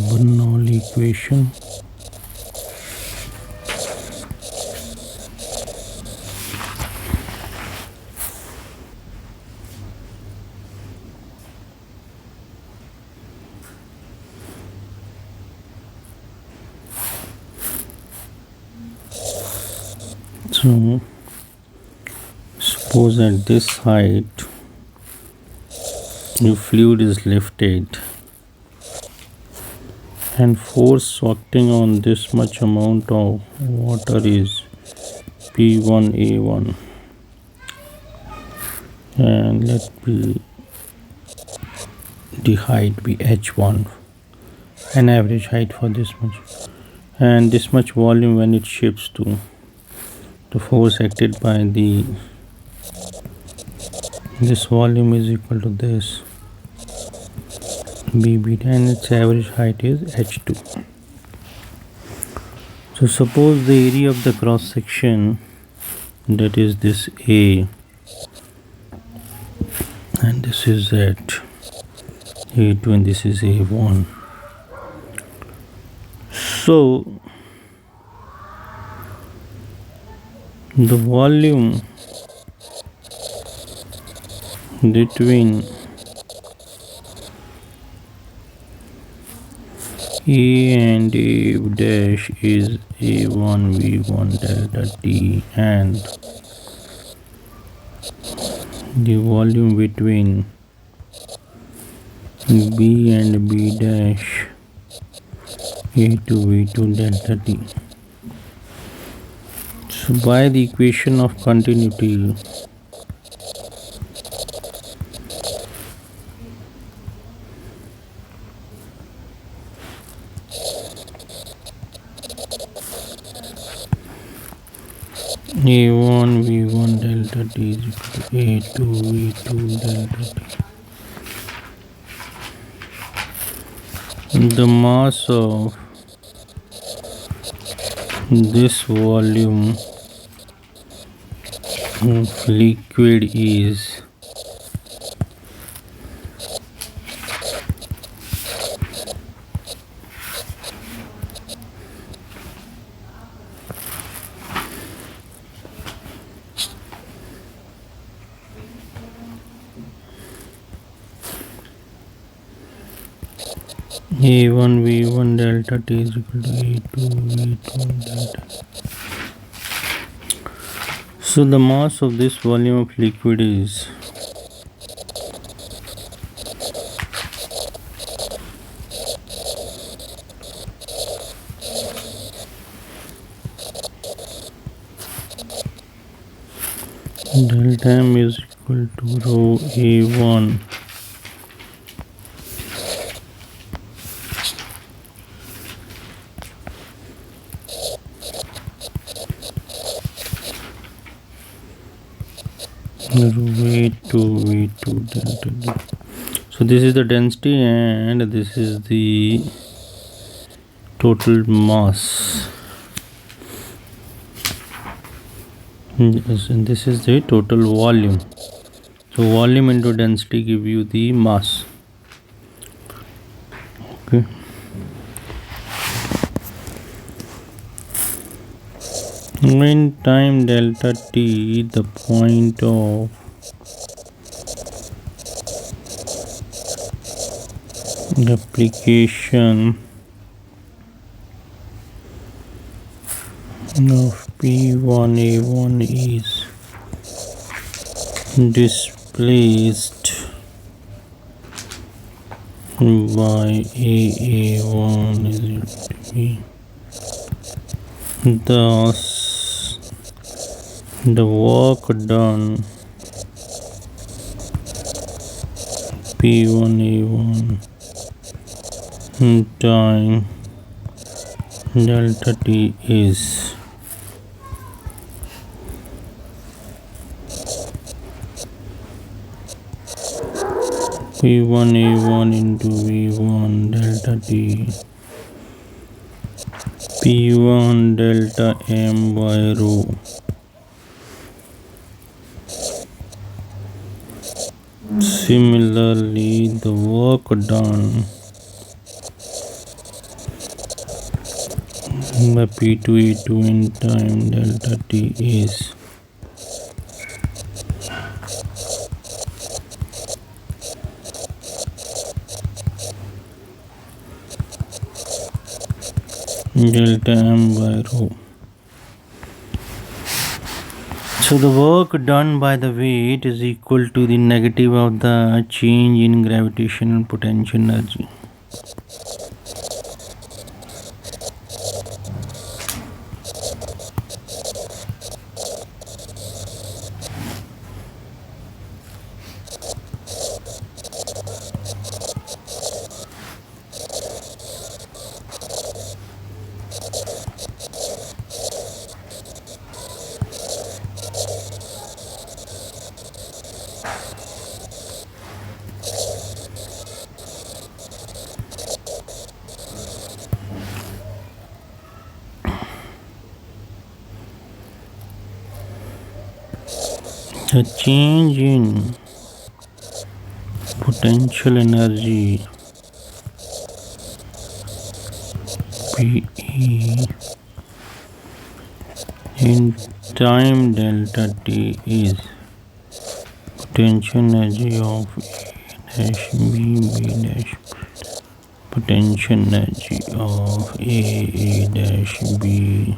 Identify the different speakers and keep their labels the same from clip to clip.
Speaker 1: Bernoulli equation. So suppose at this height your fluid is lifted and force acting on this much amount of water is P1A1, and let be the height be H1, an average height for this much, and this much volume when it shifts to the force acted by this volume is equal to this BB, and its average height is H2. So suppose the area of the cross section, that is this A and this is at A2 and this is A1. So the volume between A and A dash is A1 V1 delta T, and the volume between B and B dash A2 V2 delta T. So by the equation of continuity, A1 V1 delta T is equal to A2 V2 delta T. The mass of this volume of liquid is A1 V1 delta T is equal to A2 V2 delta T. So the mass of this volume of liquid is delta M is equal to rho A1 V2 V2 delta D. So this is the density and this is the total mass. Yes, and this is the total volume. So volume into density give you the mass. Okay. In time delta T, the point of application of P1A1 is displaced by AA1 is equal to B. Thus, the work done P1A1 time delta T is P1A1 into V1 delta T P1 delta M by rho Similarly, the work done by P2E2 in time delta T is delta M by rho. So the work done by the weight is equal to the negative of the change in gravitational potential energy. The change in potential energy PE in time delta T is potential energy of A dash B dash potential energy of A dash B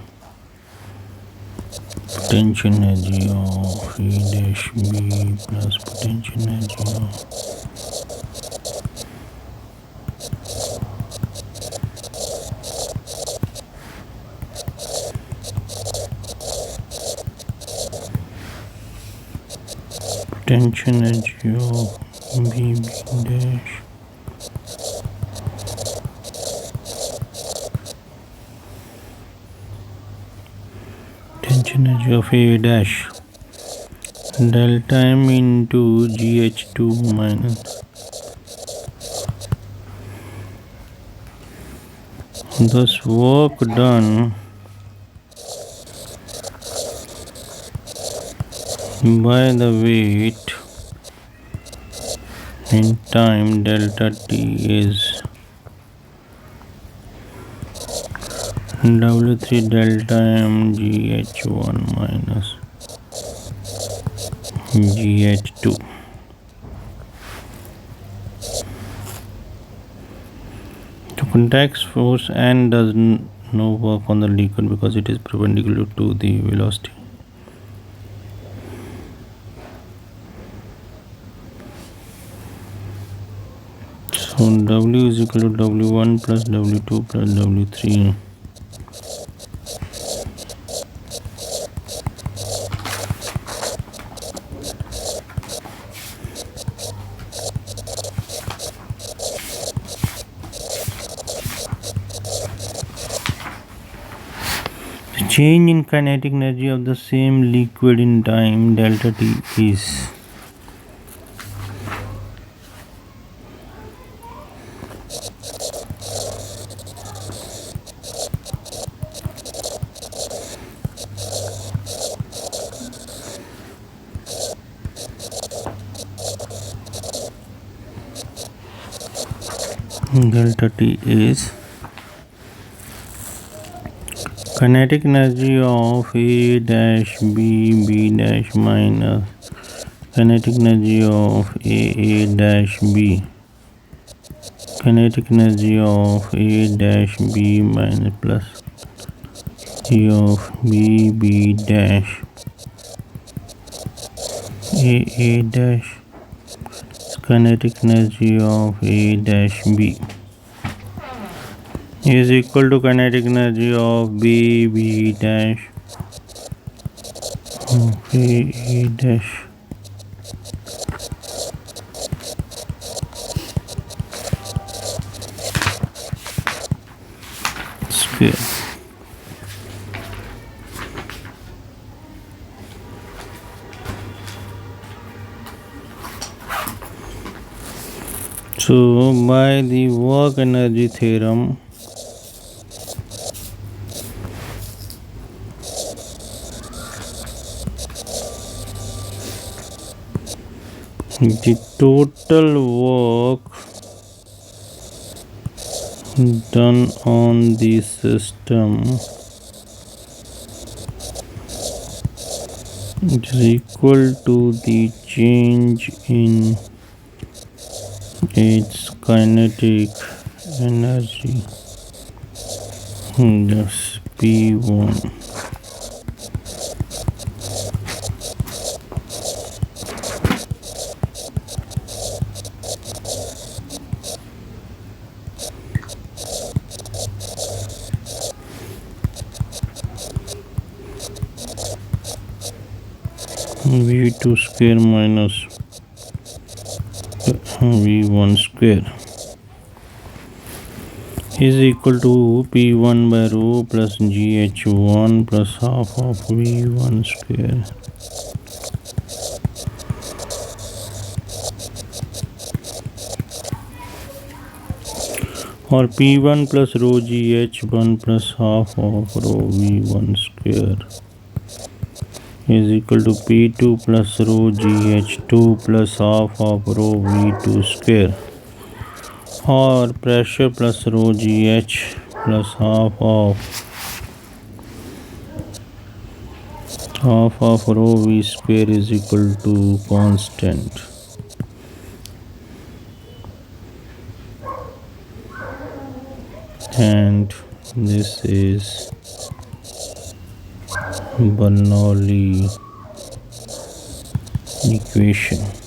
Speaker 1: potential energy of A dash B plus potential energy of potential energy of B dash potential energy of A dash delta M into GH2 minus. Thus work done by the weight in time delta T is W3 delta M GH1 minus GH2. The contact force N does no work on the liquid because it is perpendicular to the velocity. So W is equal to W1 plus W2 plus W3. The change in kinetic energy of the same liquid in time delta T is delta T is kinetic energy of A dash B dash minus kinetic energy of A dash B, kinetic energy of A dash B minus plus E of B dash A dash kinetic energy of A dash B is equal to kinetic energy of B dash of A dash square. So by the work energy theorem, The total work done on the system is equal to the change in its kinetic energy. That's P1. V2 square minus V1 square is equal to P1 by rho plus GH1 plus half of V1 square. Or P1 plus rho GH1 plus half of rho V1 square is equal to P2 plus rho GH2 plus half of rho V2 square, or pressure plus rho GH plus half of rho V square is equal to constant. And this is Bernoulli equation.